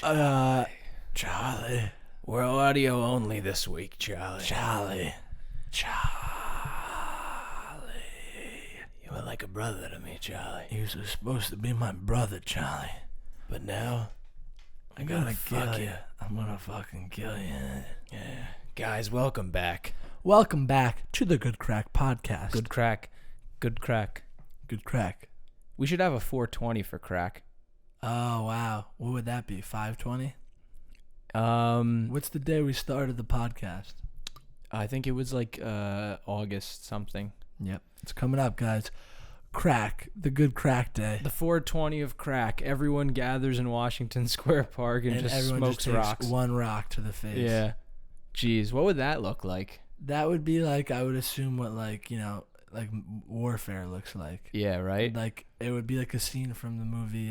Charlie. We're audio only this week, Charlie. Charlie. You were like a brother to me, Charlie. You were supposed to be my brother, Charlie. But now, I'm gonna kill you. I'm gonna fucking kill you. Yeah. Guys, welcome back. Welcome back to the Good Crack Podcast. Good crack. Good crack. Good crack. We should have a 420 for crack. Oh, wow. What would that be, 520? What's the day we started the podcast? I think it was like August something. Yep. It's coming up, guys. Crack. The Good Crack Day. The 420 of crack. Everyone gathers in Washington Square Park and just everyone smokes just takes rocks. one rock to the face. Yeah. Jeez, what would that look like? That would be like, I would assume what like warfare looks like. Yeah, right? Like, it would be like a scene from the movie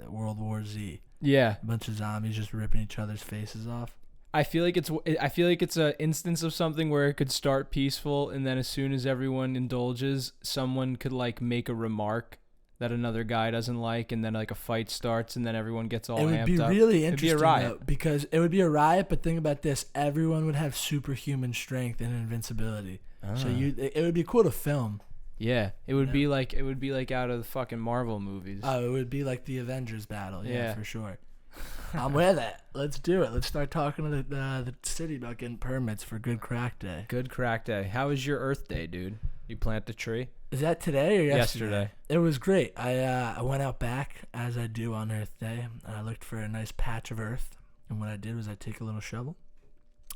World War Z. Yeah. A bunch of zombies just ripping each other's faces off. I feel like it's an instance of something where it could start peaceful, and then as soon as everyone indulges, someone could like make a remark that another guy doesn't like, and then like a fight starts, and then everyone gets all amped up. It would be really interesting, It'd be a riot. though, because it would be a riot. But think about this: everyone would have superhuman strength and invincibility. So it would be cool to film. Yeah, it would be like out of the fucking Marvel movies. Oh, it would be like the Avengers battle. Yeah, for sure. I'm with it. Let's do it. Let's start talking to the city about getting permits for Good Crack Day. Good Crack Day. How was your Earth Day, dude? You plant the tree? Is that today or yesterday? It was great. I went out back, as I do on Earth Day, and I looked for a nice patch of earth. And what I did was I take a little shovel,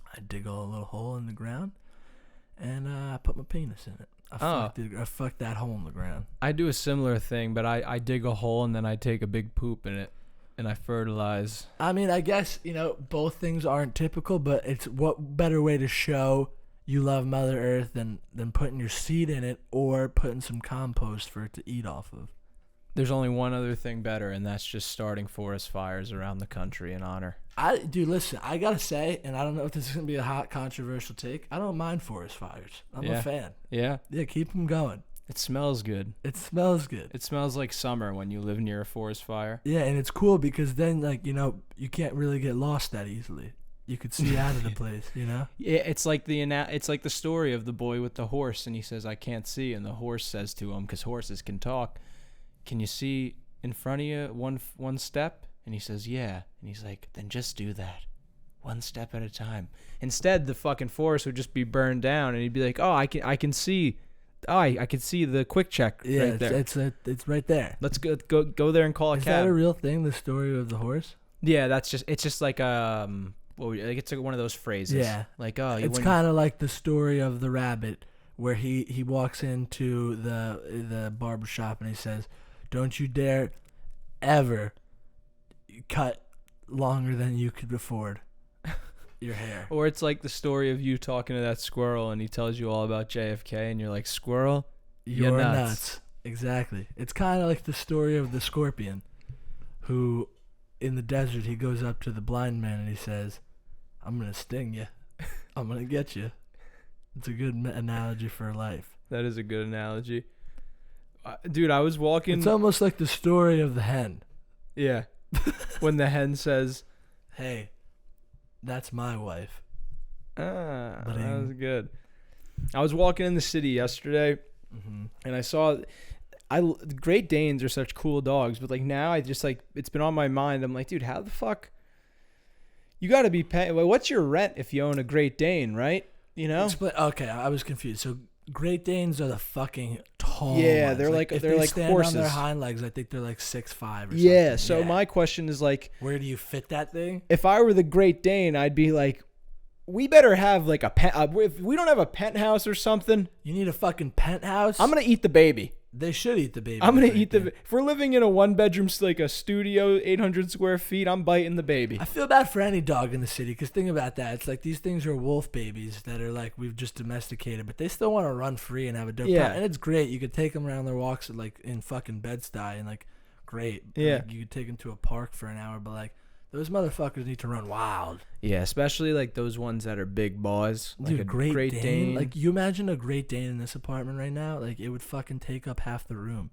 I dig a little hole in the ground, and I put my penis in it. I fucked that hole in the ground. I do a similar thing, but I dig a hole and then I take a big poop in it. And I fertilize. I mean, I guess, both things aren't typical, but it's what better way to show you love Mother Earth than putting your seed in it or putting some compost for it to eat off of. There's only one other thing better, and that's just starting forest fires around the country in honor. Dude, listen, I gotta say, and I don't know if this is gonna be a hot, controversial take, I don't mind forest fires. I'm a fan. Yeah? Yeah, keep them going. It smells good. It smells good. It smells like summer when you live near a forest fire. Yeah, and it's cool because then, you can't really get lost that easily. You could see out of the place, Yeah, it's like the story of the boy with the horse, and he says, "I can't see," and the horse says to him, because horses can talk, "Can you see in front of you one step?" And he says, "Yeah," and he's like, "Then just do that, one step at a time." Instead, the fucking forest would just be burned down, and he'd be like, "Oh, I can see." Oh, I can see the quick check right there. It's right there. Let's go there and call a cab. Is that a real thing, the story of the horse? Yeah, it's just like it's like one of those phrases. Yeah. Like, it's kind of like the story of the rabbit where he walks into the barber shop and he says, "Don't you dare ever cut longer than you could afford your hair." Or it's like the story of you talking to that squirrel and he tells you all about JFK and you're like, "Squirrel, you're nuts." Exactly. It's kind of like the story of the scorpion who in the desert, he goes up to the blind man and he says, "I'm going to sting you. I'm going to get you." It's a good analogy for life. That is a good analogy. Dude, I was walking. It's almost like the story of the hen. Yeah. When the hen says, "Hey, that's my wife." That was good. I was walking in the city yesterday, and I saw, Great Danes are such cool dogs, but like now I just like, it's been on my mind. I'm like, dude, how the fuck? You got to be paying. What's your rent if you own a Great Dane, right? Okay, I was confused. So Great Danes are the fucking tall. Yeah, ones. they're like if they're they like stand horses on their hind legs. I think they're like 6'5" or something. Yeah. So my question is like, where do you fit that thing? If I were the Great Dane, I'd be like, we better have like if we don't have a penthouse or something. You need a fucking penthouse. I'm gonna eat the baby. They should eat the baby. I'm gonna eat the. If we're living in a 1-bedroom, like a studio, 800 square feet, I'm biting the baby. I feel bad for any dog in the city because think about that. It's like these things are wolf babies that are like we've just domesticated, but they still want to run free and have a dope time. And it's great. You could take them around their walks like in fucking Bed-Stuy and like great. Yeah. Like, you could take them to a park for an hour, but like those motherfuckers need to run wild. Yeah, especially like those ones that are big paws. Like Dude, a Great Dane. Like you imagine a Great Dane in this apartment right now, like it would fucking take up half the room.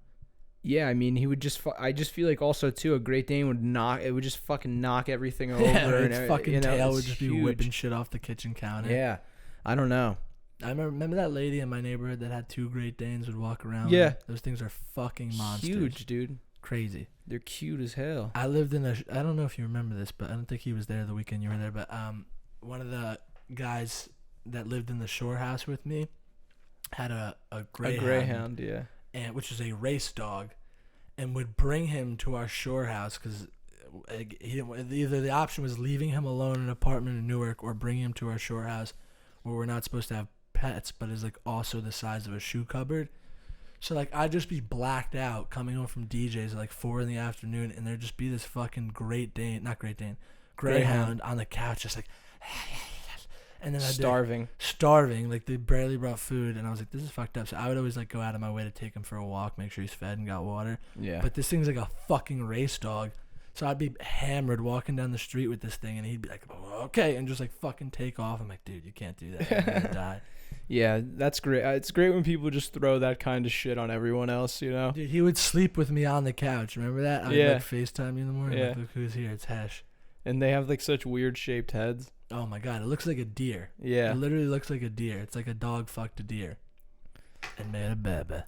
Yeah, I mean, he would just. I just feel like also too a Great Dane would knock. It would just fucking knock everything over. Yeah, and its fucking tail it's would just be huge. whipping shit off the kitchen counter. Yeah, I don't know. I remember that lady in my neighborhood that had 2 Great Danes would walk around. Yeah. Those things are fucking monsters. Huge, dude. Crazy. They're cute as hell. I lived in I don't know if you remember this, but I don't think he was there the weekend you were there, but one of the guys that lived in the shore house with me had a greyhound. A greyhound, yeah. And which is a race dog, and would bring him to our shore house because either the option was leaving him alone in an apartment in Newark or bringing him to our shore house where we're not supposed to have pets, but is like also the size of a shoe cupboard. So like I'd just be blacked out coming home from DJs at like 4 PM, and there'd just be this fucking greyhound on the couch just like, and then starving, like they barely brought food, and I was like, this is fucked up. So I would always like go out of my way to take him for a walk, make sure he's fed and got water. Yeah. But this thing's like a fucking race dog. So I'd be hammered walking down the street with this thing, and he'd be like, oh, okay, and just like fucking take off. I'm like, dude, you can't do that. You're gonna die. Yeah, that's great. It's great when people just throw that kind of shit on everyone else, you know? Dude, he would sleep with me on the couch. Remember that? I would like FaceTime you in the morning. Yeah. Like, look who's here. It's Hesh. And they have like such weird shaped heads. Oh my god, it looks like a deer. Yeah. It literally looks like a deer. It's like a dog fucked a deer and made a baby.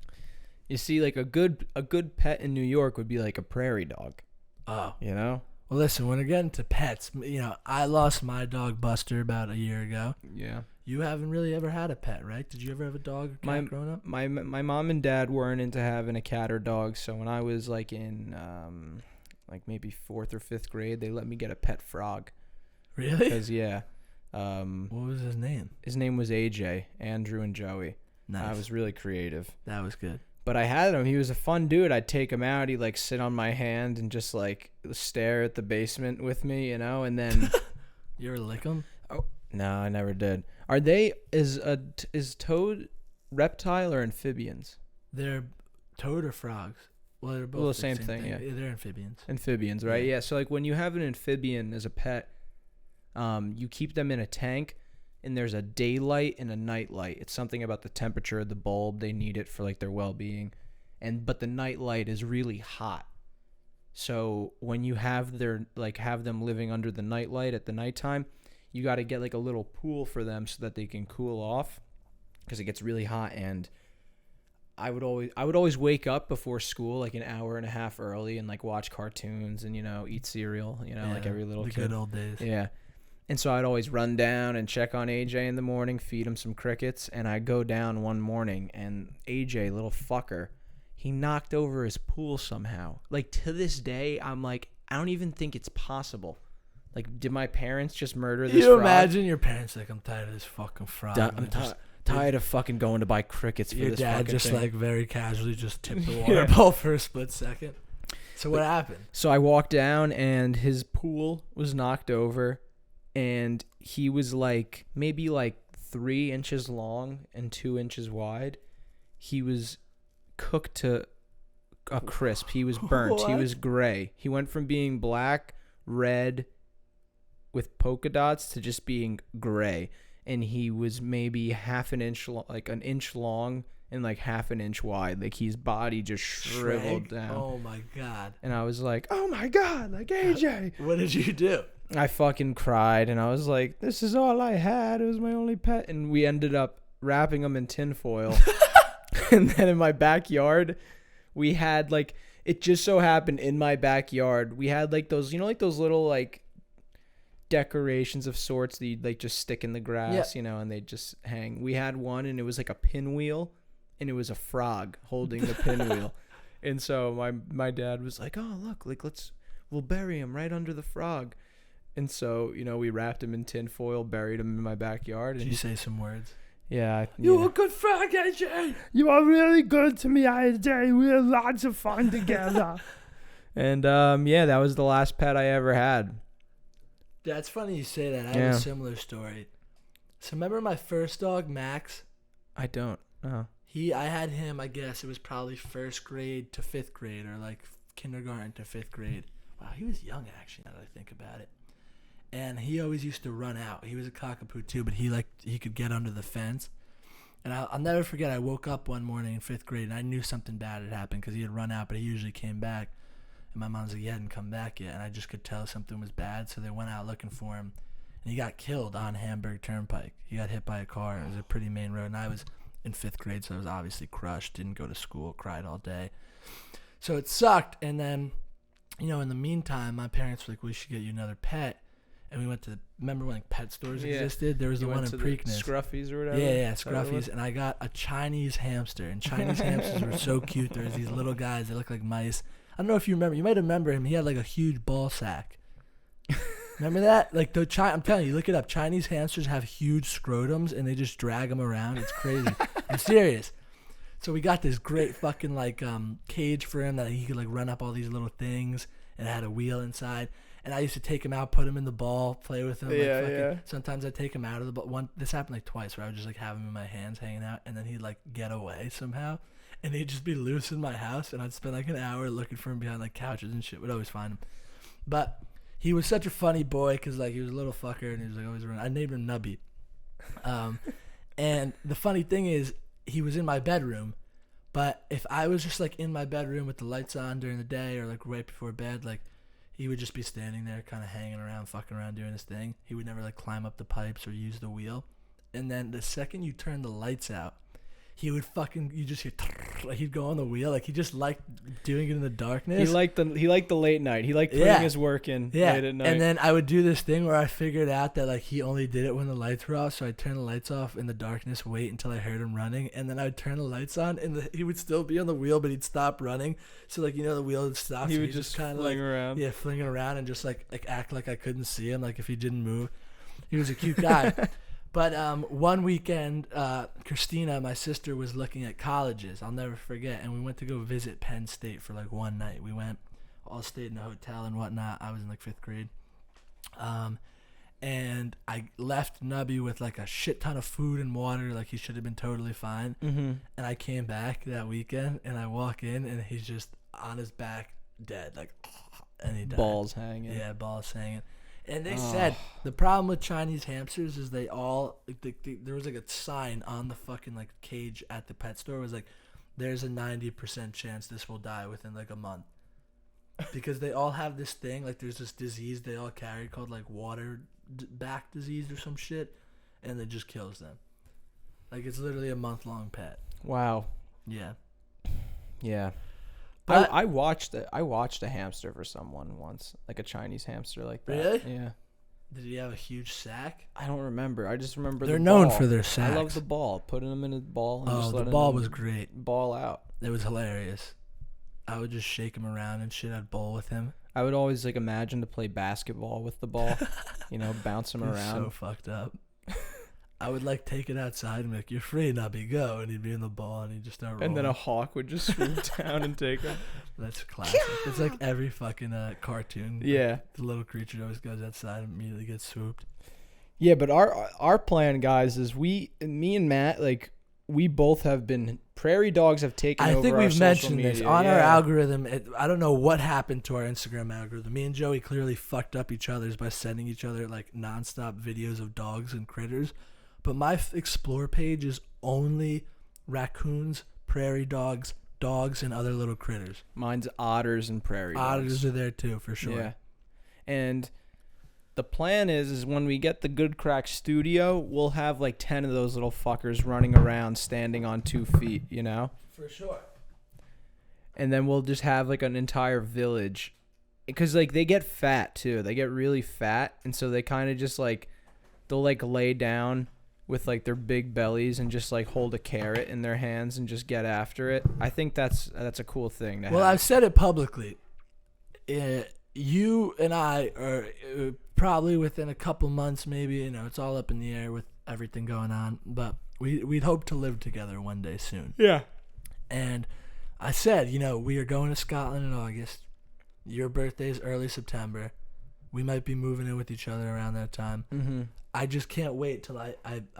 You see, like a good pet in New York would be like a prairie dog. Oh. You know? Well, listen, when we're getting to pets, you know, I lost my dog Buster about a year ago. Yeah. You haven't really ever had a pet, right? Did you ever have a dog or cat growing up? My mom and dad weren't into having a cat or dog, so when I was like in like maybe 4th or 5th grade, they let me get a pet frog. Really? Because what was his name? His name was AJ, Andrew and Joey. Nice. I was really creative. That was good. But I had him. He was a fun dude. I'd take him out. He'd like sit on my hand and just like stare at the basement with me, you know. And then you ever lick him? Oh no, I never did. Are they is toad reptile or amphibians? They're toad or frogs. Well, they're both the same thing. Yeah, they're amphibians. Amphibians, right? Yeah. So like when you have an amphibian as a pet, you keep them in a tank. And there's a daylight and a nightlight. It's something about the temperature of the bulb. They need it for like their well-being. But the nightlight is really hot. So when you have them living under the nightlight at the nighttime, you got to get like a little pool for them so that they can cool off because it gets really hot. And I would always wake up before school like an hour and a half early and like watch cartoons and, you know, eat cereal, you know, like every little kid. The good old days. Yeah. And so I'd always run down and check on AJ in the morning, feed him some crickets, and I'd go down one morning, and AJ, little fucker, he knocked over his pool somehow. Like, to this day, I'm like, I don't even think it's possible. Like, did my parents just murder this frog? Imagine your parents like, I'm tired of this fucking frog. I'm tired of fucking going to buy crickets for this fucking thing. Your dad just, like, very casually just tipped the water bowl for a split second. So what happened? So I walked down, and his pool was knocked over. And he was like maybe like 3 inches long and 2 inches wide. He was cooked to a crisp. He was burnt. What? He was gray. He went from being black, red, with polka dots to just being gray. And he was maybe half an inch, like an inch long and like half an inch wide. Like his body just shriveled down. Oh my God. And I was like, oh my God, like AJ. What did you do? I fucking cried, and I was like, this is all I had. It was my only pet. And we ended up wrapping him in tinfoil. And then in my backyard, we had, like, it just so happened in my backyard, we had, like, those, you know, like those little, like, decorations of sorts that you'd, like, just stick in the grass, you know, and they just hang. We had one, and it was, like, a pinwheel, and it was a frog holding the pinwheel. And so my dad was like, oh, look, like, we'll bury him right under the frog. And so, you know, we wrapped him in tin foil, buried him in my backyard. Did you say some words? Yeah. You're a good frog, AJ. You are really good to me, AJ. We had lots of fun together. And, that was the last pet I ever had. That's funny you say that. I have a similar story. So remember my first dog, Max? I don't. Oh. I had him, I guess, it was probably 1st grade to 5th grade or like kindergarten to 5th grade. Wow, he was young, actually, now that I think about it. And he always used to run out. He was a cockapoo too, but he could get under the fence. And I'll never forget, I woke up one morning in 5th grade, and I knew something bad had happened because he had run out, but he usually came back. And my mom's like, he hadn't come back yet, and I just could tell something was bad, so they went out looking for him. And he got killed on Hamburg Turnpike. He got hit by a car. It was a pretty main road, and I was in 5th grade, so I was obviously crushed, didn't go to school, cried all day. So it sucked, and then, you know, in the meantime, my parents were like, we should get you another pet. And we went to, remember when like pet stores existed? There was the one in Preakness. Scruffies or whatever? Yeah, Scruffies. And I got a Chinese hamster. And Chinese hamsters were so cute. There was these little guys. They look like mice. I don't know if you remember. You might remember him. He had like a huge ball sack. Remember that? Like I'm telling you, look it up. Chinese hamsters have huge scrotums, and they just drag them around. It's crazy. I'm serious. So we got this great fucking like cage for him that he could like run up all these little things, and it had a wheel inside. And I used to take him out, put him in the ball, play with him. Yeah. Sometimes I'd take him out of the ball. This happened like twice, where I would just like have him in my hands hanging out, and then he'd like get away somehow. And he'd just be loose in my house, and I'd spend like an hour looking for him behind like couches and shit. Would always find him. But he was such a funny boy because like he was a little fucker, and he was like always around. I named him Nubby. And the funny thing is, he was in my bedroom. But if I was just like in my bedroom with the lights on during the day or like right before bed, like he would just be standing there kind of hanging around, fucking around, doing his thing. He would never like climb up the pipes or use the wheel. And then the second you turn the lights out, he would fucking, you just hear, like he'd go on the wheel. Like he just liked doing it in the darkness. He liked the late night. He liked putting his work in late at night. And then I would do this thing where I figured out that like he only did it when the lights were off. So I'd turn the lights off in the darkness, wait until I heard him running. And then I'd turn the lights on, and he would still be on the wheel, but he'd stop running. So like, you know, the wheel would stop. He so would just kind of fling around. Yeah, flinging around and just like act like I couldn't see him. Like if he didn't move, he was a cute guy. But one weekend, Christina, my sister, was looking at colleges. I'll never forget. And we went to go visit Penn State for like one night. We went, all stayed in a hotel and whatnot. I was in like 5th grade. And I left Nubby with like a shit ton of food and water. Like he should have been totally fine. Mm-hmm. And I came back that weekend, and I walk in, and he's just on his back, dead. Like, and he died. Balls hanging. Yeah, balls hanging. And they said the problem with Chinese hamsters is they all there was like a sign on the fucking like cage at the pet store. It was like, there's a 90% chance this will die within like a month, because they all have this thing, like there's this disease they all carry called like water back disease or some shit, and it just kills them. Like it's literally a month-long pet. Wow. Yeah. But I watched a hamster for someone once, like a Chinese hamster like that. Really? Yeah. Did he have a huge sack? I don't remember. I just remember they're the known ball. for their sacks. I love the ball. Putting them in a ball. And just the ball was great. Ball out. It was hilarious. I would just shake him around and shit. I'd bowl with him. I would always like imagine to play basketball with the ball, you know, bounce him around. So fucked up. I would like take it outside and be like, "You're free, Nubby, go," and he'd be in the ball and he'd just start rolling. And then a hawk would just swoop down and take him. That's classic. It's like every fucking cartoon. Yeah. The little creature always goes outside and immediately gets swooped. Yeah, but our plan, guys, is me and Matt, like, we both have been prairie dogs have taken over. I think we've mentioned this on our algorithm. I don't know what happened to our Instagram algorithm. Me and Joey clearly fucked up each other's by sending each other like nonstop videos of dogs and critters. But my explore page is only raccoons, prairie dogs, and other little critters. Mine's otters and prairie dogs. Otters are there too, for sure. Yeah. And the plan is when we get the Good Crack studio, we'll have like 10 of those little fuckers running around standing on 2 feet, you know? For sure. And then we'll just have like an entire village. Because like they get fat too. They get really fat. And so they kind of just like, they'll like lay down with like their big bellies and just like hold a carrot in their hands and just get after it. I think that's a cool thing to have. Well, I've said it publicly. You and I are probably within a couple months, maybe, you know, it's all up in the air with everything going on, but we'd hope to live together one day soon. Yeah. And I said, you know, we are going to Scotland in August. Your birthday's early September. We might be moving in with each other around that time. Mm-hmm. I just can't wait till I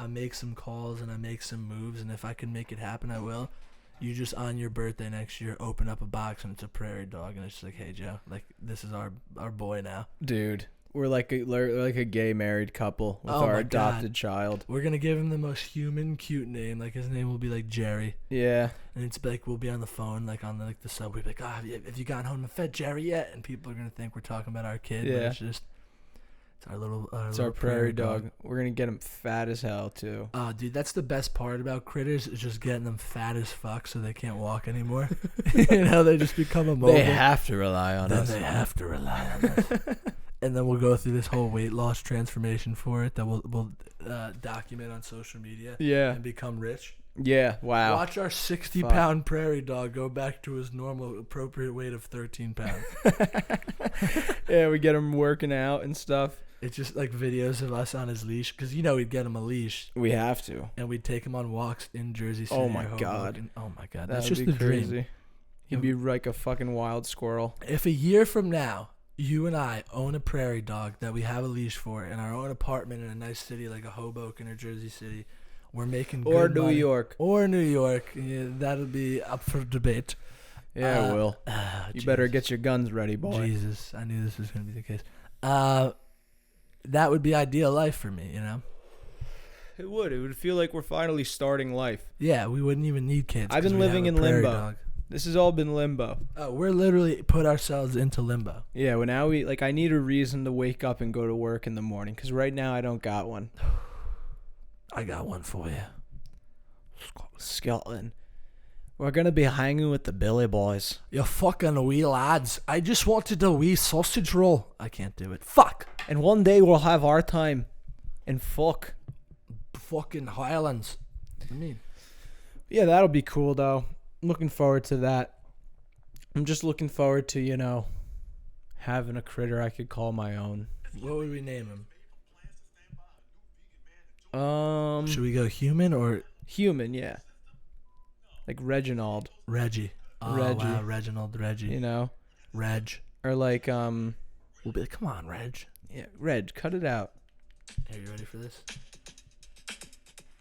make some calls and I make some moves, and if I can make it happen, I will. You just on your birthday next year open up a box and it's a prairie dog, and it's just like, hey Joe, like this is our boy now. Dude, We're like a gay married couple with Oh our my adopted God. child. We're gonna give him the most human, cute name. Like his name will be like Jerry, Yeah. and it's like we'll be on the phone, like on the subway, like, have you gotten home and fed Jerry yet? And people are gonna think we're talking about our kid. Yeah. But it's just it's our little. It's our prairie dog. We're gonna get him fat as hell too. Oh, dude, that's the best part about critters is just getting them fat as fuck so they can't walk anymore. They just become immobile. They have to rely on then us. they have to rely on us. And then we'll go through this whole weight loss transformation for it that we'll document on social media. Yeah. And become rich. Yeah. Wow. Watch our 60-pound prairie dog go back to his normal appropriate weight of 13 pounds. Yeah, we get him working out and stuff. It's just like videos of us on his leash because we'd get him a leash We have to. and we'd take him on walks in Jersey City. Oh my or God. Hoboken. Oh my God. That That's would just be the crazy. dream. He'd be like a fucking wild squirrel. If a year from now, you and I own a prairie dog that we have a leash for in our own apartment in a nice city like a Hoboken or Jersey City, we're making Or good New money. York. Or New York. Yeah, that'll be up for debate. Yeah, it will. You better Jesus. get your guns ready, boy. Jesus, I knew this was going to be the case. That would be ideal life for me, It would. It would feel like we're finally starting life. Yeah, we wouldn't even need kids. I've 'cause been we'd have living a in prairie limbo. dog. This has all been limbo. Oh, we're literally put ourselves into limbo. Yeah, well now I need a reason to wake up and go to work in the morning because right now I don't got one. I got one for you. Scotland. We're gonna be hanging with the Billy boys. You fucking wee lads. I just wanted a wee sausage roll. I can't do it. Fuck. And one day we'll have our time. And fuck. Fucking Highlands. I mean, Yeah, that'll be cool though. I'm looking forward to that. I'm just looking forward to, having a critter I could call my own. what would we name him? Should Should we go human or human, yeah. Like Reginald, Reggie? Oh, Reggie. wow, Reginald Reggie. Reg. Or like We'll be like, come on, Reg. yeah, Reg, cut it out. Are you ready for this?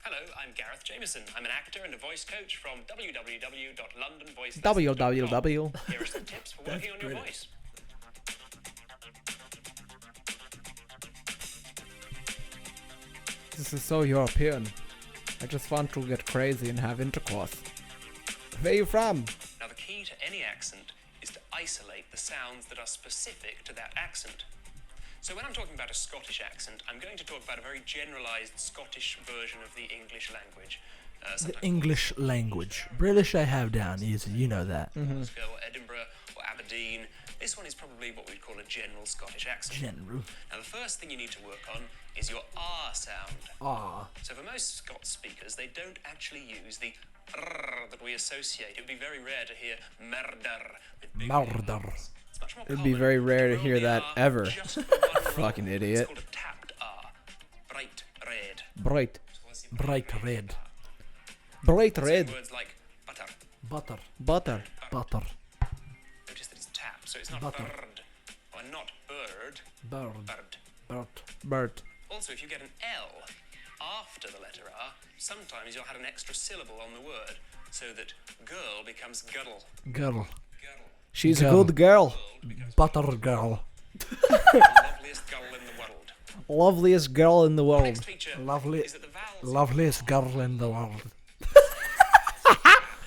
Hello, I'm Gareth Jameson. I'm an actor and a voice coach from www.londonvoice.com. www. Here are some tips for working on your British. voice. This is so European. I just want to get crazy and have intercourse. Where are you from? Now, the key to any accent is to isolate the sounds that are specific to that accent. So when I'm talking about a Scottish accent, I'm going to talk about a very generalised Scottish version of the English language. The Sometimes English language. British I have down easy. You know that. Glasgow or Edinburgh or Aberdeen. This one is probably what we'd call a general Scottish accent. General. Now, the first thing you need to work on is your R sound. Ah. So for most Scots speakers, they don't actually use the R that we associate. It would be very rare to hear murder with big Murder. R's. It's much more It'd be common very rare to roll hear the that R ever. just for one roll. Fucking idiot. It's called a tapped R. Bright red. Bright. So once you've Bright got red. Bright So red. words like butter. Butter. Butter. Butter. Notice that it's tapped, so it's not Butter. bird or not bird. Bird. Bird. Bird. Bird. Also, if you get an L after the letter R, sometimes you'll have an extra syllable on the word, so that girl becomes guddle. Girl. Guddle. She's a Girl. good girl. World becomes Butter girl. loveliest girl in the world. Loveliest girl in the The world. next feature Lovely. is that the vowels Loveliest girl in the world.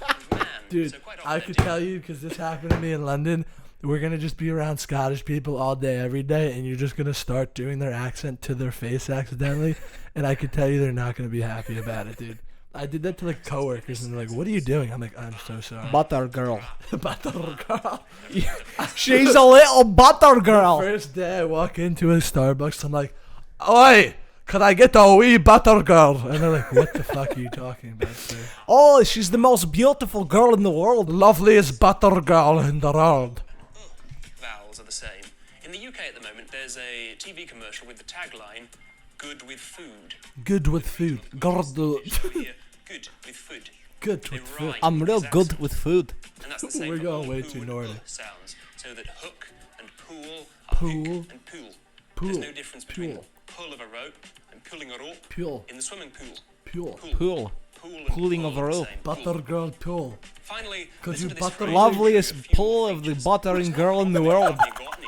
and man. Dude, so quite often I they're could different. tell you because this happened to me in London. We're gonna just be around Scottish people all day, every day, and you're just gonna start doing their accent to their face accidentally, and I could tell you they're not gonna be happy about it, dude. I did that to like coworkers, and they're like, "What are you doing?" I'm like, "I'm so sorry." Butter girl. Butter girl. She's a little butter girl. First day I walk into a Starbucks, I'm like, "Oi, could I get a wee butter girl?" And they're like, "What the fuck are you talking about, sir?" Oh, she's the most beautiful girl in the world. Loveliest butter girl in the world. Vowels are the same. In the UK at the moment, there's a TV commercial with the tagline, "Good with food." Good with food. Gordel. We hear, good with food. Good They with food. rhyme I'm real with good accent. with food. And that's the same We're for going all way who too and Nordic. sounds. So that hook and pool are Pool. hook and pool. Pool. There's no difference between Pool. pull of a rope and pulling a rope Pool. in the swimming pool. Pure. Pool. Pool and Pulling pull of a are the rope. same. Butter Pool. girl pool. Finally, Could listen you to this butter- phrase. Loveliest A few pull of the features. buttering girl in the world. Have you got any?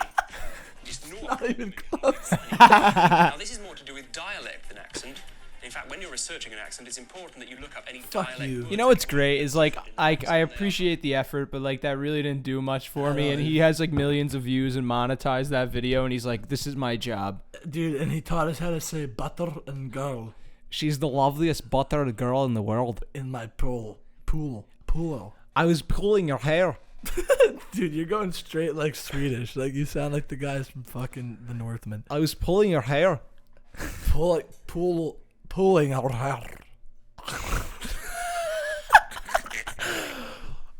Just know Not even close. Now, this is more to do with dialect than accent. In fact, when you're researching an accent, it's important that you look up any dialect you. words. You know what's great is like I appreciate the effort, but like that really didn't do much for me. And he has like millions of views and monetized that video, and he's like, "This is my job." Dude, and he taught us how to say butter and girl She's the loveliest buttered girl in the world. in my pool. I was pulling her hair. Dude, you're going straight like Swedish. Like you sound like the guys from fucking the Northman. I was pulling her hair. Pulling our hair.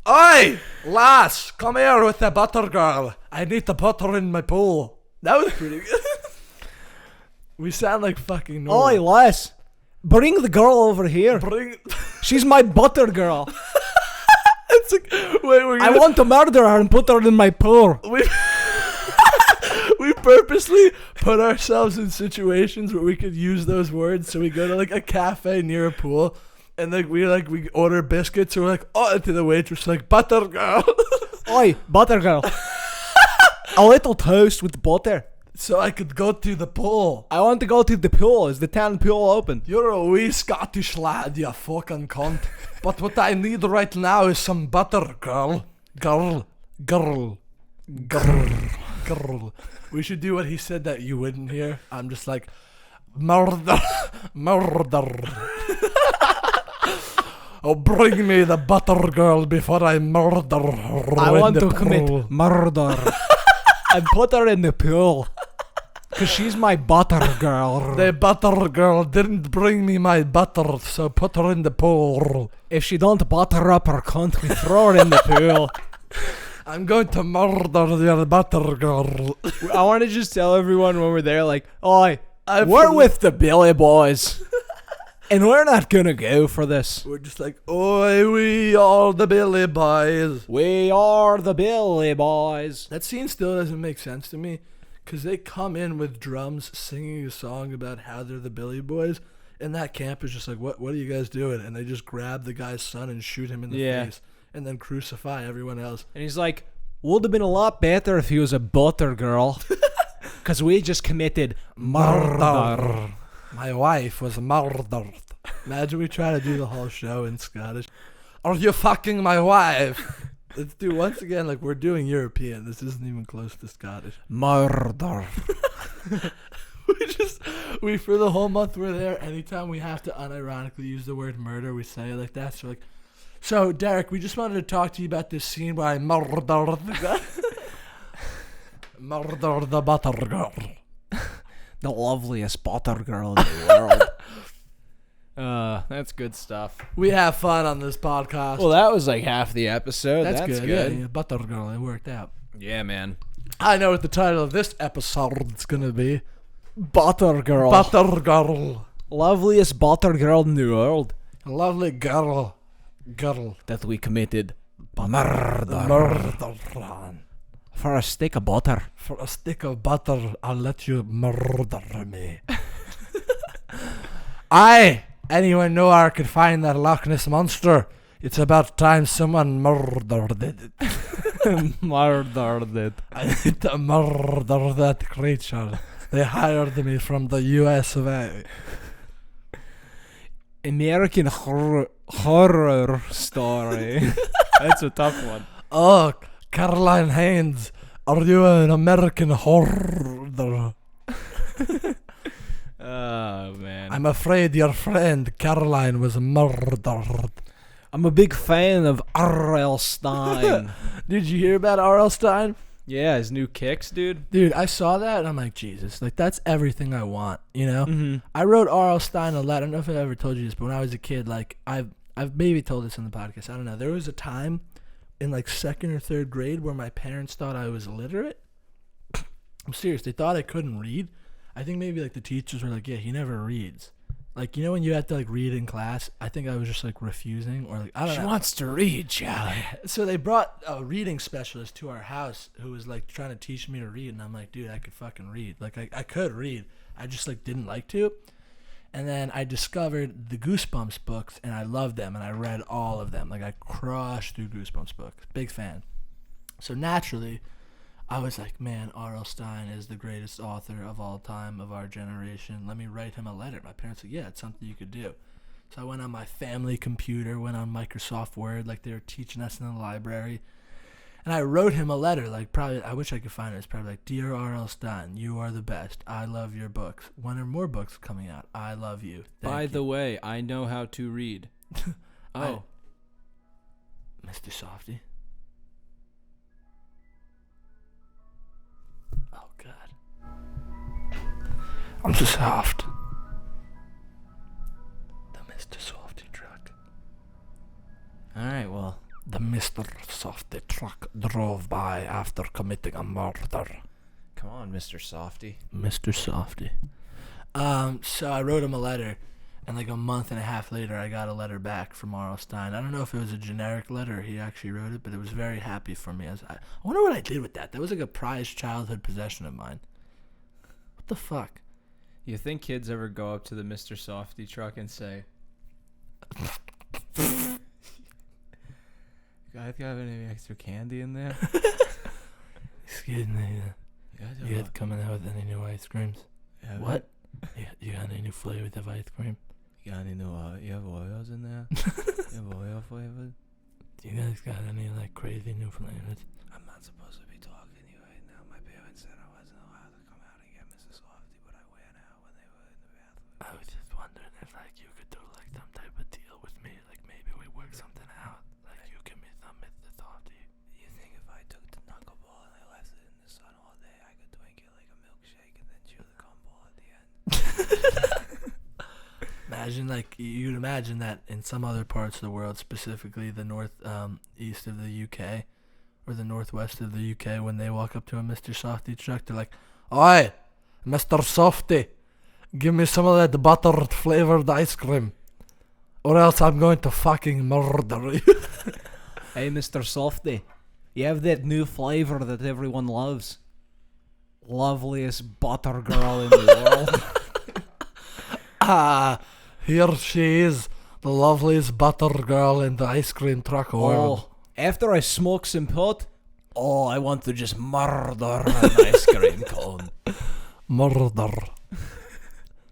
Oi, lass, come here with the butter girl. I need the butter in my pool. That was pretty good. We sound like fucking Northman. Oi, lass, bring the girl over here. She's my butter girl. It's like, wait, I want to murder her and put her in my pool. We purposely put ourselves in situations where we could use those words. So we go to like a cafe near a pool, and we order biscuits. So we're like, oh, to the waitress, like butter girl. Oi, butter girl. A little toast with butter. So I could go to the pool. I want to go to the pool. Is the town pool open? You're a wee Scottish lad, you fucking cunt. But what I need right now is some butter, girl. Girl. We should do what he said that you wouldn't hear. I'm just like, murder. Oh, bring me the butter girl before I murder her. I want to commit murder and put her in the pool. Because she's my butter girl. The butter girl didn't bring me my butter, so put her in the pool. If she don't butter up her cunt, we throw her in the pool. I'm going to murder your butter girl. I want to just tell everyone when we're there, like, oi, I'm we're from- with the Billy Boys. And we're not going to go for this. We're just like, oi, we are the Billy Boys. We are the Billy Boys. That scene still doesn't make sense to me, because they come in with drums singing a song about how they're the Billy Boys, and that camp is just like, what are you guys doing? And they just grab the guy's son and shoot him in the face, and then crucify everyone else. And he's like, would have been a lot better if he was a butter girl. Because we just committed murder. My wife was murdered. Imagine we try to do the whole show in Scottish. Are you fucking my wife? Let's do once again, like we're doing European. This isn't even close to Scottish. Murder. We for the whole month we're there, anytime we have to unironically use the word murder, we say it like that. So like, so Derek, we just wanted to talk to you about this scene where I murdered the guy. Murdered the butter girl. The loveliest butter girl in the world. That's good stuff. We have fun on this podcast. Well, that was like half the episode. That's good. Yeah, butter girl, it worked out. Yeah, man. I know what the title of this episode is gonna be. Butter girl. Butter girl. Loveliest butter girl in the world. Lovely girl. That we committed murder. Murder. For a stick of butter. For a stick of butter, I'll let you murder me. Anyone know where I could find that Loch Ness Monster? It's about time someone murdered it. Murdered it. I need to murder that creature. They hired me from the US of A. American horror story. That's a tough one. Oh, Caroline Haynes, are you an American horror? Oh, man. I'm afraid your friend Caroline was murdered. I'm a big fan of R.L. Stein. Did you hear about R.L. Stein? Yeah, his new kicks, dude. Dude, I saw that and I'm like, Jesus, like that's everything I want, you know? Mm-hmm. I wrote R.L. Stein a letter. I don't know if I ever told you this, but when I was a kid, like I've maybe told this in the podcast. I don't know. There was a time in like 2nd or 3rd grade where my parents thought I was illiterate. I'm serious. They thought I couldn't read. I think maybe like the teachers were like, yeah, he never reads. Like, you know when you have to like read in class? I think I was just like refusing or like, I don't know. She wants to read, Charlie. So they brought a reading specialist to our house who was like trying to teach me to read. And I'm like, dude, I could fucking read. Like I could read. I just like didn't like to. And then I discovered the Goosebumps books and I loved them and I read all of them. Like I crushed through Goosebumps books. Big fan. So naturally, I was like, man, R.L. Stine is the greatest author of all time of our generation. Let me write him a letter. My parents said, yeah, it's something you could do. So I went on my family computer, went on Microsoft Word like they were teaching us in the library. And I wrote him a letter, like probably, I wish I could find it. It's probably like, Dear R.L. Stine, you are the best. I love your books. When are more books coming out? I love you. By the way, I know how to read. Oh. Mr. Softy. Oh, God. I'm so soft. The Mr. Softy truck. Alright, well. The Mr. Softy truck drove by after committing a murder. Come on, Mr. Softy. Mr. Softy. So I wrote him a letter, and like a month and a half later, I got a letter back from R.L. Stine. I don't know if it was a generic letter or he actually wrote it, but it was very happy for me. I wonder what I did with that. That was like a prized childhood possession of mine. What the fuck? You think kids ever go up to the Mr. Softy truck and say, "You guys got any extra candy in there?" Excuse me. You guys coming out with any new ice creams? Yeah, What? You got any new flavors of ice cream? You got any new, you have Oreos in there? You have Oreo flavors? You guys got any like crazy new flavors? I'm not supposed to be talking to you right now. My parents said I wasn't allowed to come out and get Mrs. Softy, but I went out when they were in the bathroom. I was just wondering if like you could do like some type of deal with me, like maybe we work something out. Like you give me some Mr. Softy. You think if I took the knuckleball and I left it in the sun all day, I could drink it like a milkshake and then chew the cum ball at the end? Imagine like you'd imagine that in some other parts of the world, specifically the east of the UK or the northwest of the UK, when they walk up to a Mr. Softy truck, they're like, "Oi, Mr. Softy, give me some of that buttered flavored ice cream, or else I'm going to fucking murder you." Hey, Mr. Softy, you have that new flavor that everyone loves. Loveliest butter girl in the world. Here she is, the loveliest butter girl in the ice cream truck world. Oh, after I smoke some pot, I want to just murder an ice cream cone. Murder.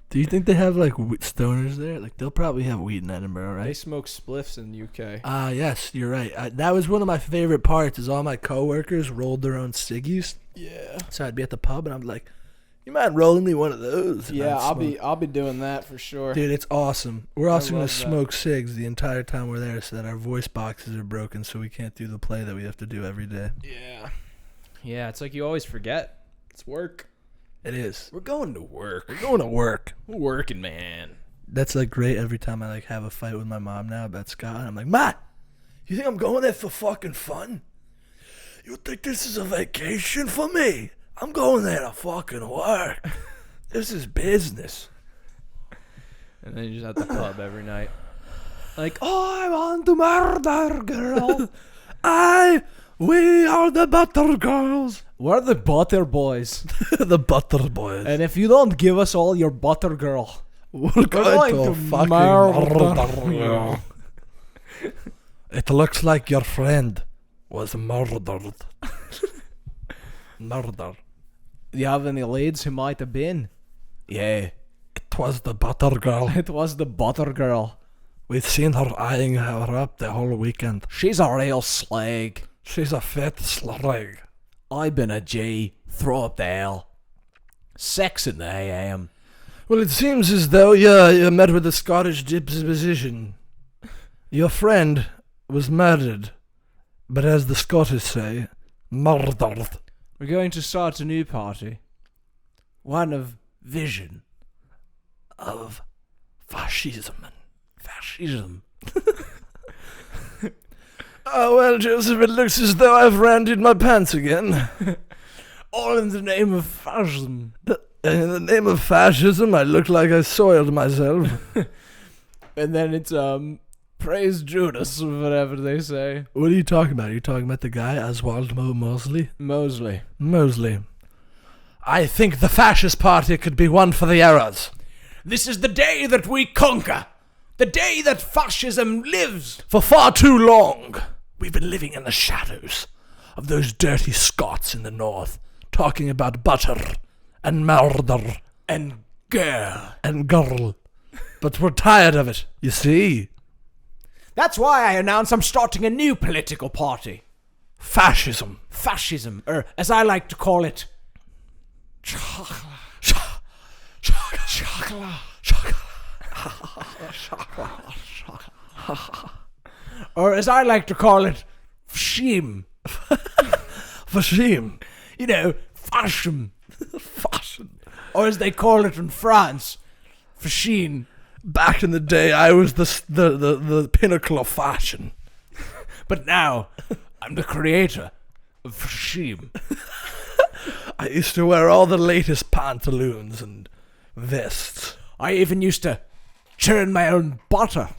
Do you think they have like stoners there? Like they'll probably have weed in Edinburgh, They right? smoke spliffs in the UK. Yes, you're right. That was one of my favorite parts. Is all my coworkers rolled their own ciggies. Yeah. So I'd be at the pub and I'm like, "You mind rolling me one of those?" And Yeah, I'd smoke. I'll be doing that for sure. Dude, it's awesome. We're also gonna love that. smoke cigs the entire time we're there, so that our voice boxes are broken, so we can't do the play that we have to do every day. Yeah. Yeah, it's like you always forget. It's work. It is. We're going to work. We're going to work. We're working, man. That's like great every time I like have a fight with my mom now about Scott. I'm like, "Ma, you think I'm going there for fucking fun? You think this is a vacation for me? I'm going there to fucking work. This is business." And then you're just at the pub every night. Like, I want to murder, girl. We are the butter girls. We're the butter boys. The butter boys. And if you don't give us all your butter, girl, We're going to fucking murder you. you. It looks like your friend was murdered. Murder. Do you have any leads who might have been? Yeah. It was the butter girl. It was the butter girl. We've seen her eyeing her up the whole weekend. She's a real slag. She's a fat slag. I've been a G. Throw up the L. Sex in the AM. Well, it seems as though you met with a Scottish disposition. Your friend was murdered, but as the Scottish say, murdered. We're going to start a new party. One of vision. Of fascism. Fascism. Oh, well, Joseph, it looks as though I've randied my pants again. All in the name of fascism. In the name of fascism, I look like I soiled myself. And then it's, praise Judas, or whatever they say. What are you talking about? Are you talking about the guy, Oswald Mosley? Mosley. Mosley. I think the fascist party could be one for the errors. This is the day that we conquer. The day that fascism lives. For far too long, we've been living in the shadows of those dirty Scots in the north talking about butter and murder And girl. and girl. But we're tired of it, you see. That's why I announce I'm starting a new political party. Fascism. Fascism, or as I like to call it, chocolate. Or as I like to call it, fascism. Fascism. You know, fashion. Fashion. Or as they call it in France, fashion. Back in the day, I was the pinnacle of fashion. But now, I'm the creator of fascism. I used to wear all the latest pantaloons and vests. I even used to churn my own butter.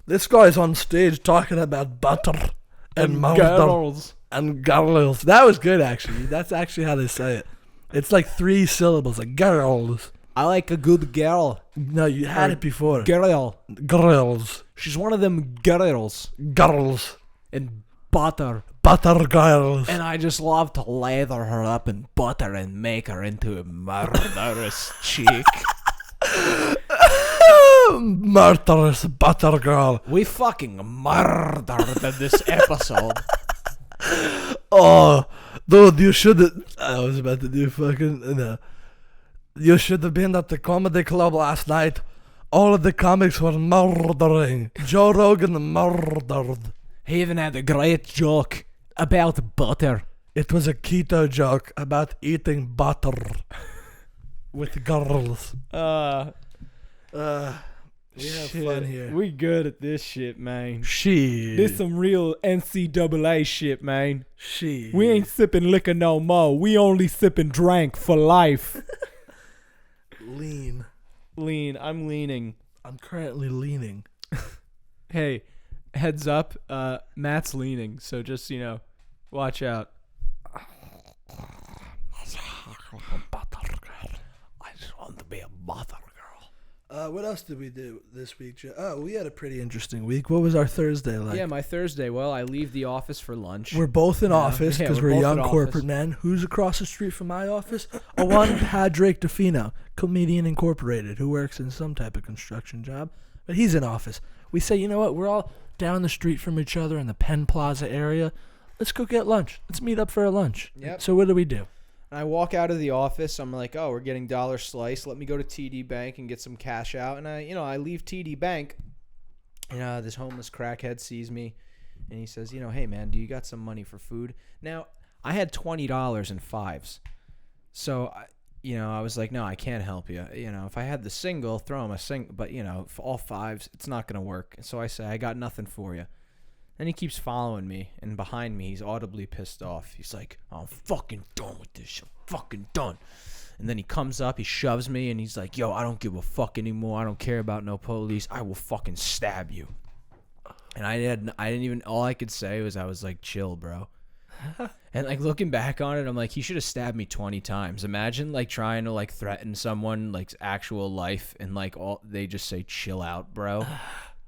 This guy's on stage talking about butter and murder girls. and girls. That was good, actually. That's actually how they say it. It's like 3 syllables, like girls. I like a good girl. No, you had it before. Girl. Girls. She's one of them girls. Girls. In butter. Butter girls. And I just love to lather her up in butter and make her into a murderous chick. Murderous butter girl. We fucking murdered in this episode. Oh, dude, you should have. I was about to do fucking. No. You should have been at the comedy club last night. All of the comics were murdering. Joe Rogan murdered. He even had a great joke about butter. It was a keto joke about eating butter with girls. We have fun here. We good at this shit, man. Shit. This some real NCAA shit, man. Shit. We ain't sipping liquor no more. We only sipping drank for life. Lean. Lean. I'm leaning. I'm currently leaning. Hey, heads up. Matt's leaning, so just, watch out. Butter girl. I just want to be a butter girl. What else did we do this week, Joe? Oh, we had a pretty interesting week. What was our Thursday like? Yeah, my Thursday. Well, I leave the office for lunch. We're both in office because we're we're both young in corporate office. men. Who's across the street from my office? One Padraig DeFino, Comedian Incorporated, who works in some type of construction job, but he's in office. We say, you know what? We're all down the street from each other in the Penn Plaza area. Let's go get lunch. Let's meet up for a lunch. Yep. So what do? And I walk out of the office. I'm like, oh, we're getting dollar slice. Let me go to TD Bank and get some cash out. And I leave TD Bank. And this homeless crackhead sees me, and he says, hey man, do you got some money for food? Now, I had $20 in fives, so I was like, no, I can't help you. If I had the single, throw him a single. But for all fives, it's not gonna work. So I say, I got nothing for you. And he keeps following me, and behind me, he's audibly pissed off. He's like, I'm fucking done with this. I'm fucking done. And then he comes up, he shoves me, and he's like, yo, I don't give a fuck anymore. I don't care about no police. I will fucking stab you. And I didn't even, all I could say was, I was like, chill, bro. And like looking back on it, I'm like, he should have stabbed me 20 times. Imagine like trying to like threaten someone like actual life, and like they just say, chill out, bro.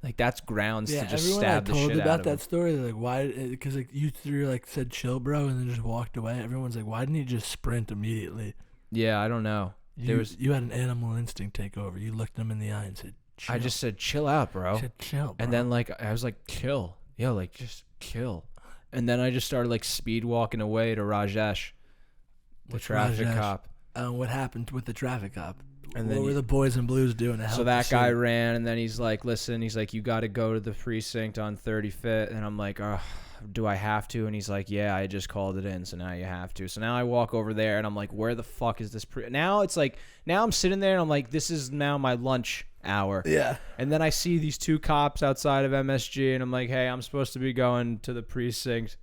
Like that's grounds to just stab the shit out of him. Everyone I told about that story, they're like, why? Because like you three like said chill, bro, and then just walked away. Everyone's like, why didn't you just sprint immediately? Yeah, I don't know. You had an animal instinct take over. You looked them in the eye and said, chill. I just said, chill out, bro. I said, chill, bro. And then like I was like, kill. Yo, like just kill. And then I just started like speed walking away to Rajesh, the traffic cop. What happened with the traffic cop? And what then were the boys and blues doing to help? So that guy ran, and then he's like, listen, he's like, you got to go to the precinct on 35th. And I'm like, do I have to? And he's like, yeah, I just called it in, so now you have to. So now I walk over there, and I'm like, where the fuck is this? Now it's like, now I'm sitting there, and I'm like, this is now my lunch hour. Yeah. And then I see these 2 cops outside of MSG, and I'm like, hey, I'm supposed to be going to the precinct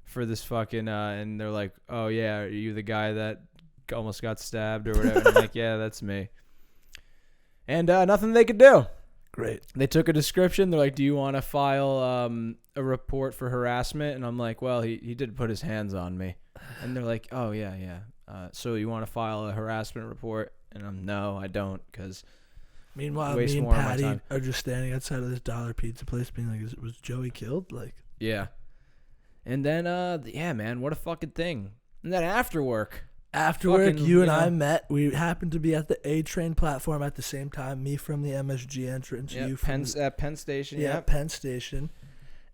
for this fucking, and they're like, oh yeah, are you the guy that almost got stabbed or whatever? And I'm like, yeah, that's me. And nothing they could do. Great. They took a description. They're like, do you want to file a report for harassment? And I'm like, well, he did put his hands on me. And they're like, oh, yeah. So you want to file a harassment report? And I'm, no, I don't, because meanwhile, me and Patty are just standing outside of this dollar pizza place being like, was Joey killed? Like, yeah. And then, yeah, man, what a fucking thing. And then after work. After work, you and I met. We happened to be at the A train platform at the same time. Me from the MSG entrance. Yep, You from Penn Station. Yeah, Yep. Penn Station.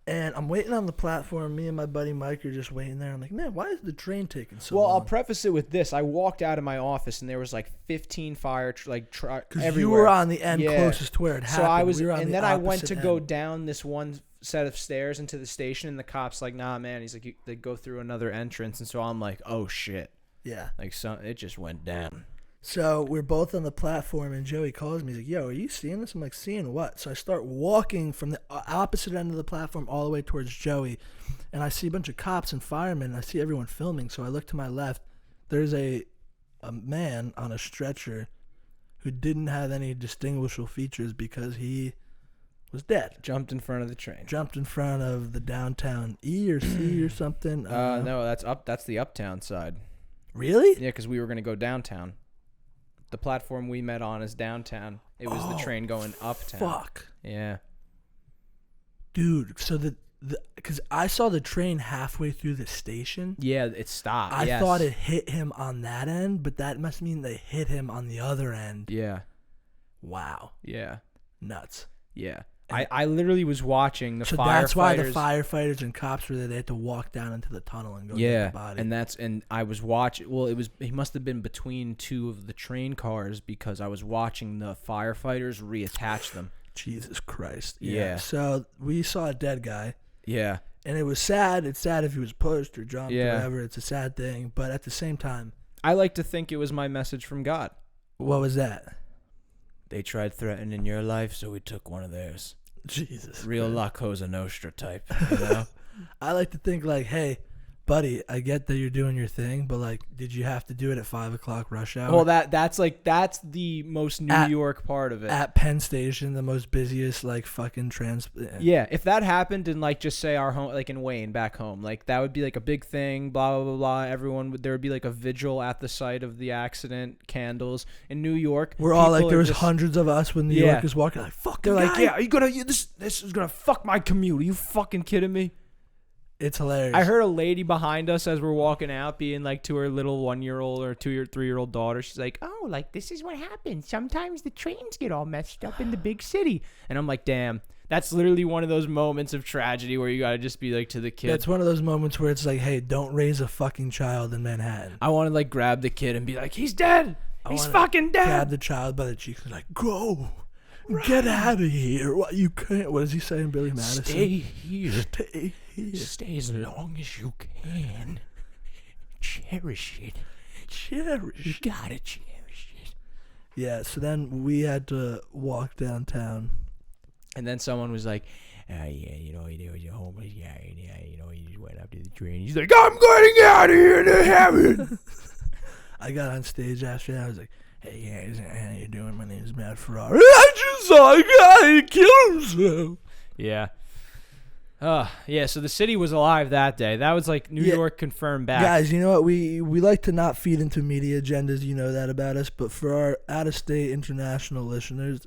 And I'm waiting on the platform. Me and my buddy Mike are just waiting there. I'm like, man, why is the train taking so long? Well, I'll preface it with this. I walked out of my office and there was like 15 fire trucks everywhere. You were on the end closest to where it happened. So I was, we were on and the then I went opposite to go end. down this one set of stairs into the station, and the cop's like, nah, man. He's like, they go through another entrance. And so I'm like, oh, shit. Yeah. Like, it just went down. So we're both on the platform, and Joey calls me. He's like, yo, are you seeing this? I'm like, seeing what? So I start walking from the opposite end of the platform all the way towards Joey, and I see a bunch of cops and firemen, and I see everyone filming. So I look to my left. There's a man on a stretcher who didn't have any distinguishable features because he was dead. Jumped in front of the train. Jumped in front of the downtown E or C or something. No, that's the uptown side. Really? Yeah, because we were going to go downtown. The platform we met on is downtown. It was the train going uptown. Fuck. Yeah. Dude, so because I saw the train halfway through the station. Yeah, it stopped. I thought it hit him on that end, but that must mean they hit him on the other end. Yeah. Wow. Yeah. Nuts. Yeah. I literally was watching the so firefighters. That's why the firefighters and cops were there. They had to walk down into the tunnel and go get the body. And I was watching. Well, he must have been between two of the train cars because I was watching the firefighters reattach them. Jesus Christ. Yeah. So we saw a dead guy. Yeah. And it was sad. It's sad if he was pushed or jumped or Yeah. whatever. It's a sad thing. But at the same time, I like to think it was my message from God. What was that? They tried threatening your life, so we took one of theirs. Jesus. Real La Cosa Nostra type, you know? I like to think like, hey, buddy, I get that you're doing your thing, but like, did you have to do it at 5 o'clock rush hour? Well, that's the most New York part of it. At Penn Station, the most busiest like fucking Yeah, if that happened in like just say our home, like in Wayne back home, like that would be like a big thing. Blah blah blah blah. There would be like a vigil at the site of the accident, candles in New York. We're all like, there was hundreds of us when New Yorkers walking like, fuck. They're like, yeah, are you gonna this is gonna fuck my commute? Are you fucking kidding me? It's hilarious. I heard a lady behind us as we're walking out being like to her little 1-year-old or 2 or 3-year-old daughter. She's like, oh, like this is what happens. Sometimes the trains get all messed up in the big city. And I'm like, damn, that's literally one of those moments of tragedy where you got to just be like to the kid. It's one of those moments where it's like, hey, don't raise a fucking child in Manhattan. I want to like grab the kid and be like, he's dead. He's fucking dead. Grab the child by the cheeks and like, go. Right. Get out of here. What you can't. What does he say in Billy Madison? Stay here. Stay here. Stay as long as you can. Cherish it. Cherish. You gotta cherish it. Yeah. So then we had to walk downtown, and then someone was like, yeah, you know, he was a homeless guy. Yeah, you know, he just went up to the train. He's like, I'm getting out of here to heaven. I got on stage after that. I was like, hey guys, how you doing? My name is Matt Ferrari. I just saw a guy kill himself. Yeah. Yeah, so the city was alive that day. That was like New York confirmed back. Guys, you know what? We like to not feed into media agendas. You know that about us. But for our out-of-state international listeners,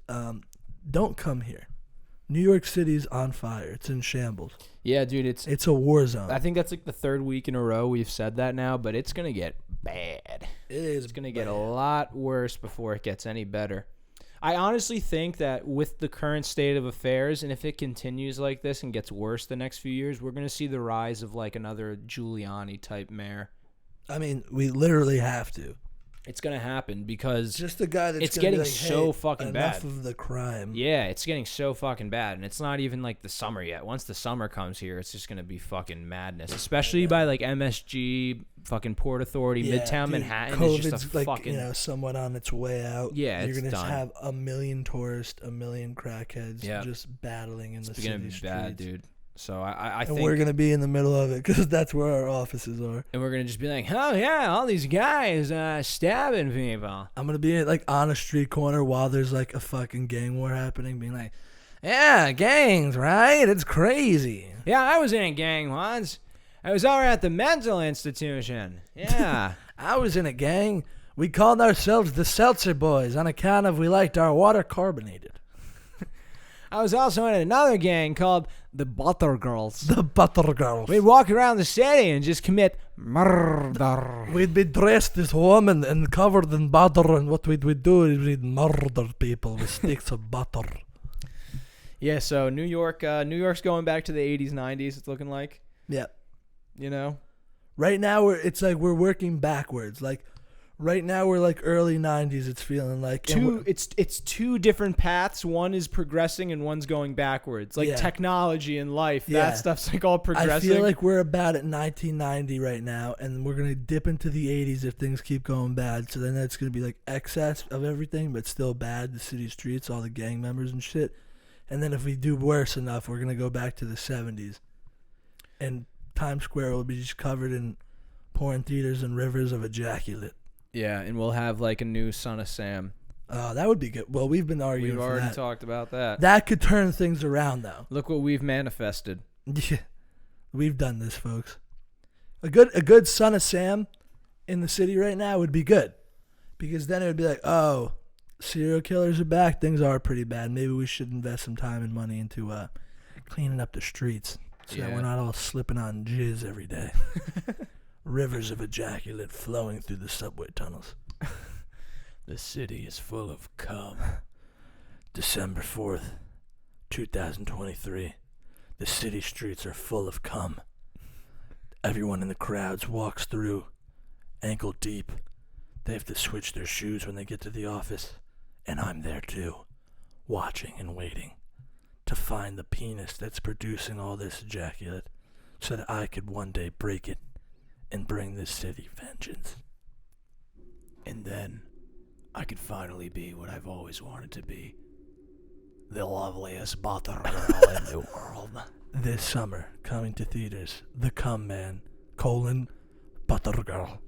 don't come here. New York City's on fire. It's in shambles. Yeah, dude, it's a war zone. I think that's like the third week in a row we've said that now, but it's going to get bad. It is. It's going to get a lot worse before it gets any better. I honestly think that with the current state of affairs, and if it continues like this and gets worse the next few years, we're going to see the rise of like another Giuliani-type mayor. I mean, we literally have to. It's going to happen because just the guy that's it's getting like, so hey, fucking bad. Enough of the crime. Yeah, it's getting so fucking bad, and it's not even like the summer yet. Once the summer comes here, it's just going to be fucking madness, especially by like MSG, fucking Port Authority, Midtown Manhattan. COVID's is just a like, fucking somewhat on its way out. Yeah, you're gonna have 1 million tourists, 1 million crackheads just battling in the city streets. It's gonna be bad, dude. So I and think we're gonna be in the middle of it because that's where our offices are. And we're gonna just be like, oh yeah, all these guys stabbing people. I'm gonna be like on a street corner while there's like a fucking gang war happening, being like, yeah, gangs, right? It's crazy. Yeah, I was in a gang once. I was over at the mental institution. Yeah. I was in a gang. We called ourselves the Seltzer Boys on account of we liked our water carbonated. I was also in another gang called the Butter Girls. The Butter Girls. We'd walk around the city and just commit murder. We'd be dressed as women and covered in butter, and what we'd do is we'd murder people with sticks of butter. Yeah, so New York's going back to the 80s, 90s, it's looking like. Yeah. You know? Right now, it's like we're working backwards. Like, right now, we're like early 90s, it's feeling like. It's two different paths. One is progressing and one's going backwards. Like technology and life, that stuff's like all progressing. I feel like we're about at 1990 right now, and we're going to dip into the 80s if things keep going bad. So then that's going to be like excess of everything, but still bad. The city streets, all the gang members and shit. And then if we do worse enough, we're going to go back to the 70s. And Times Square will be just covered in porn theaters and rivers of ejaculate. Yeah, and we'll have like a new Son of Sam. That would be good. Well, we've been arguing We've for already that. talked about that. That could turn things around, though. Look what we've manifested. Yeah, we've done this, folks. A good Son of Sam in the city right now would be good. Because then it would be like, oh, serial killers are back. Things are pretty bad. Maybe we should invest some time and money into cleaning up the streets so that we're not all slipping on jizz every day. Rivers of ejaculate flowing through the subway tunnels. The city is full of cum. December 4th, 2023. The city streets are full of cum. Everyone in the crowds walks through ankle deep. They have to switch their shoes when they get to the office. And I'm there too, watching and waiting to find the penis that's producing all this ejaculate so that I could one day break it and bring this city vengeance. And then I could finally be what I've always wanted to be. The loveliest butter girl in the world. This summer, coming to theaters, The Cum Man, Butter Girl.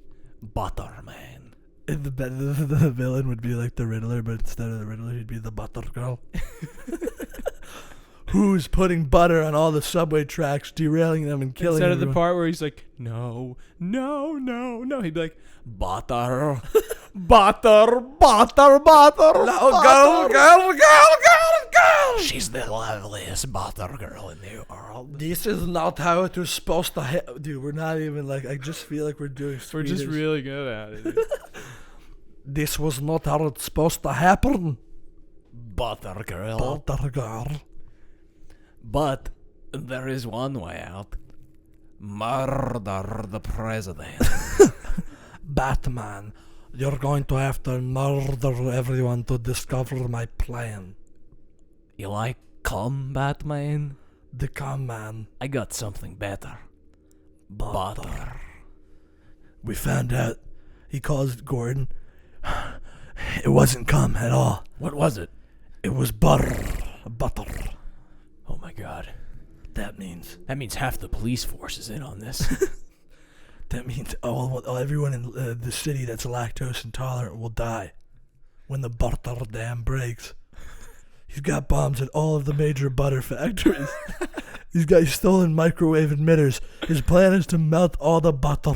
Butter Man. The villain would be like the Riddler, but instead of the Riddler, he'd be the Butter Girl. Who's putting butter on all the subway tracks, derailing them and killing Instead everyone. of the part where he's like, no, no, no, no. He'd be like, butter, butter, butter, butter. No, go. She's the loveliest butter girl in the world. This is not how it was supposed to happen. Dude, we're not even like, I just feel like we're doing We're just really good at it. Dude. This was not how it's supposed to happen. Butter girl. Butter girl. But there is one way out. Murder the president. Batman, you're going to have to murder everyone to discover my plan. You like cum, Batman? The Cum Man. I got something better. Butter. We found out, he calls Gordon, it wasn't cum at all. What was it? It was butter. Oh my god. That means half the police force is in on this. That means everyone in the city that's lactose intolerant will die when the butter dam breaks. He's got bombs at all of the major butter factories. He's got stolen microwave emitters. His plan is to melt all the butter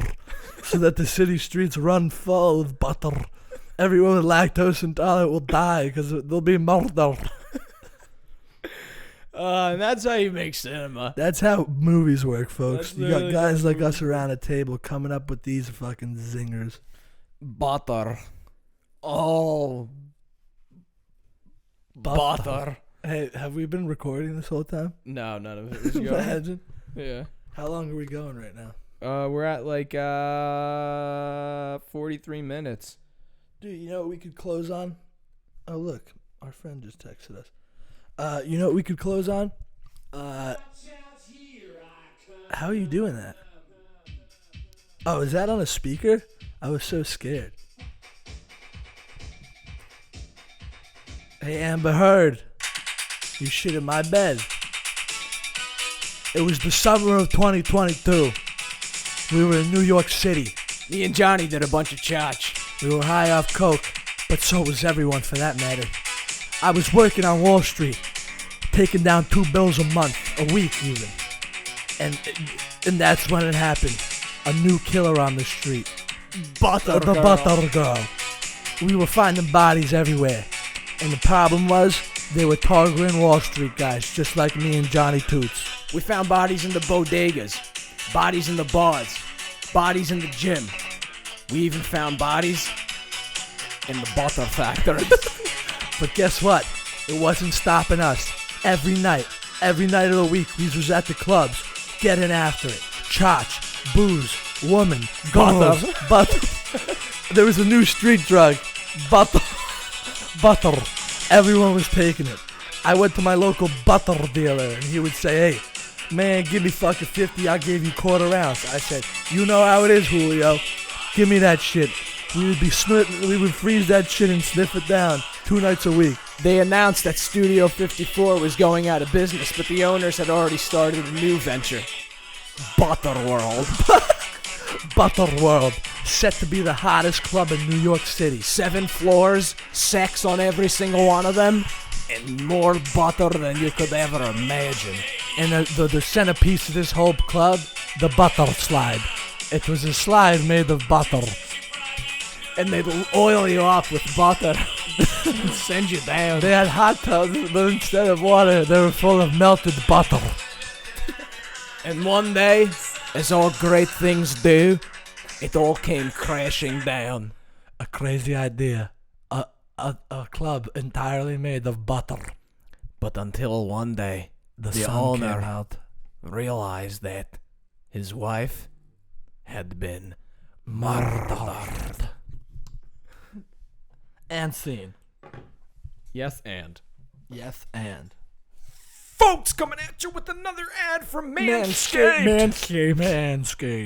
so that the city streets run full of butter. Everyone with lactose intolerant will die because there'll be murder. And that's how you make cinema. That's how movies work, folks. That's You got really guys how like us around a table coming up with these fucking zingers. Butter. Oh. Butter. Hey, have we been recording this whole time? No, none of it was going. Imagine. Yeah. How long are we going right now? We're at like 43 minutes. Dude, you know what we could close on? Oh, look. Our friend just texted us. You know what we could close on? How are you doing that? Oh, is that on a speaker? I was so scared. Hey, Amber Heard. You shit in my bed. It was the summer of 2022. We were in New York City. Me and Johnny did a bunch of chotch. We were high off coke, but so was everyone for that matter. I was working on Wall Street, taking down $2 a month, a week even. And that's when it happened. A new killer on the street. Butter The girl. Butter Girl. We were finding bodies everywhere. And the problem was, They were targeting Wall Street guys, just like me and Johnny Toots. We found bodies in the bodegas, bodies in the bars, bodies in the gym. We even found bodies in the butter factory. But guess what? It wasn't stopping us. Every night of the week, we was at the clubs, getting after it. Chotch, booze, woman, girls, butter. There was a new street drug, butter. Everyone was taking it. I went to my local butter dealer, and he would say, hey, man, give me fucking 50, I'll give you quarter ounce. I said, you know how it is, Julio. Give me that shit. We would freeze that shit and sniff it down 2 nights a week. They announced that Studio 54 was going out of business, but the owners had already started a new venture. Butter World. Butter World, set to be the hottest club in New York City. 7 floors, sex on every single one of them, and more butter than you could ever imagine. And the centerpiece of this whole club, the butter slide. It was a slide made of butter. And they'd oil you up with butter and send you down. They had hot tubs, but instead of water, they were full of melted butter. And one day, as all great things do, it all came crashing down. A crazy idea. A club entirely made of butter. But until one day, The the sun owner came out. realized that his wife had been Murdered. And scene. Yes, and. Yes, and. Folks, coming at you with another ad from Manscaped.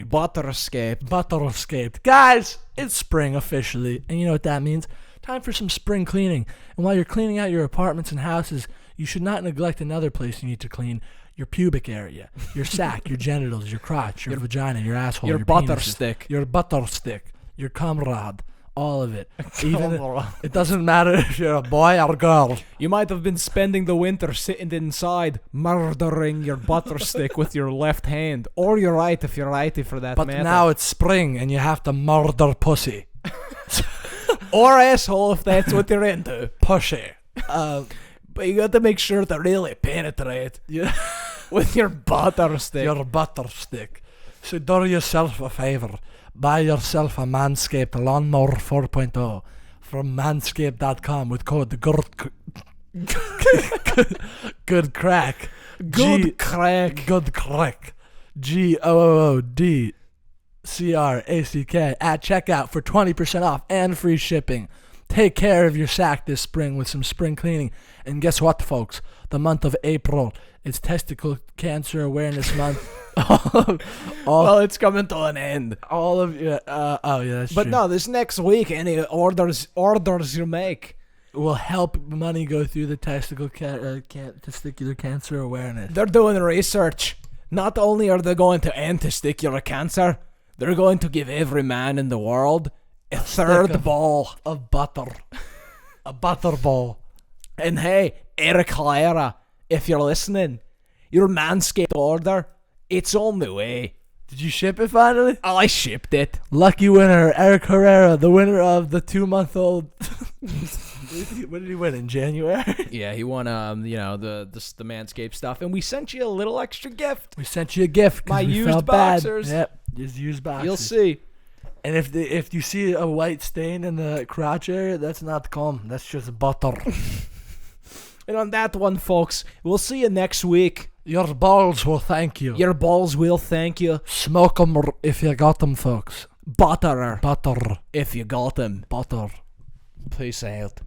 Butterscaped. Guys, it's spring officially, and you know what that means. Time for some spring cleaning. And while you're cleaning out your apartments and houses, you should not neglect another place you need to clean. Your pubic area, your sack, your genitals, your crotch, your vagina, your asshole, Your your butter penises, stick. your butter stick, your comrade, all of it. Even it doesn't matter if you're a boy or a girl. You might have been spending the winter sitting inside, murdering your butter stick with your left hand, or your right if you're righty for that But matter. now it's spring and you have to murder pussy. Or asshole if that's what you're into. Pussy. But you got to make sure to really penetrate Yeah. with your butter stick. Your butter stick. So do yourself a favor. Buy yourself a Manscaped Lawnmower 4.0 from manscaped.com with code good crack. Good crack. Good crack. GOODCRACK at checkout for 20% off and free shipping. Take care of your sack this spring with some spring cleaning. And guess what, folks? The month of April, it's Testicle Cancer Awareness Month. Well, it's coming to an end. All of you. Oh, yeah, that's But true. no, this next week, any orders you make Will help money go through the testicular cancer awareness. They're doing research. Not only are they going to end testicular cancer, they're going to give every man in the world a third ball of butter. A butter ball. And hey, Eric Herrera, if you're listening, your Manscaped order, it's on the way. Did you ship it finally? I shipped it. Lucky winner, Eric Herrera, the winner of the 2-month-old. What did he win in January? Yeah, he won the Manscaped stuff, and we sent you a little extra gift. We sent you a gift. 'Cause My we used felt boxers. Bad. Yep, just used boxers. You'll see. And if you see a white stain in the crotch area, that's not cum. That's just butter. And on that one, folks, we'll see you next week. Your balls will thank you. Your balls will thank you. Smoke them if you got them, folks. Butter Butter. if you got them. Butter. Peace out.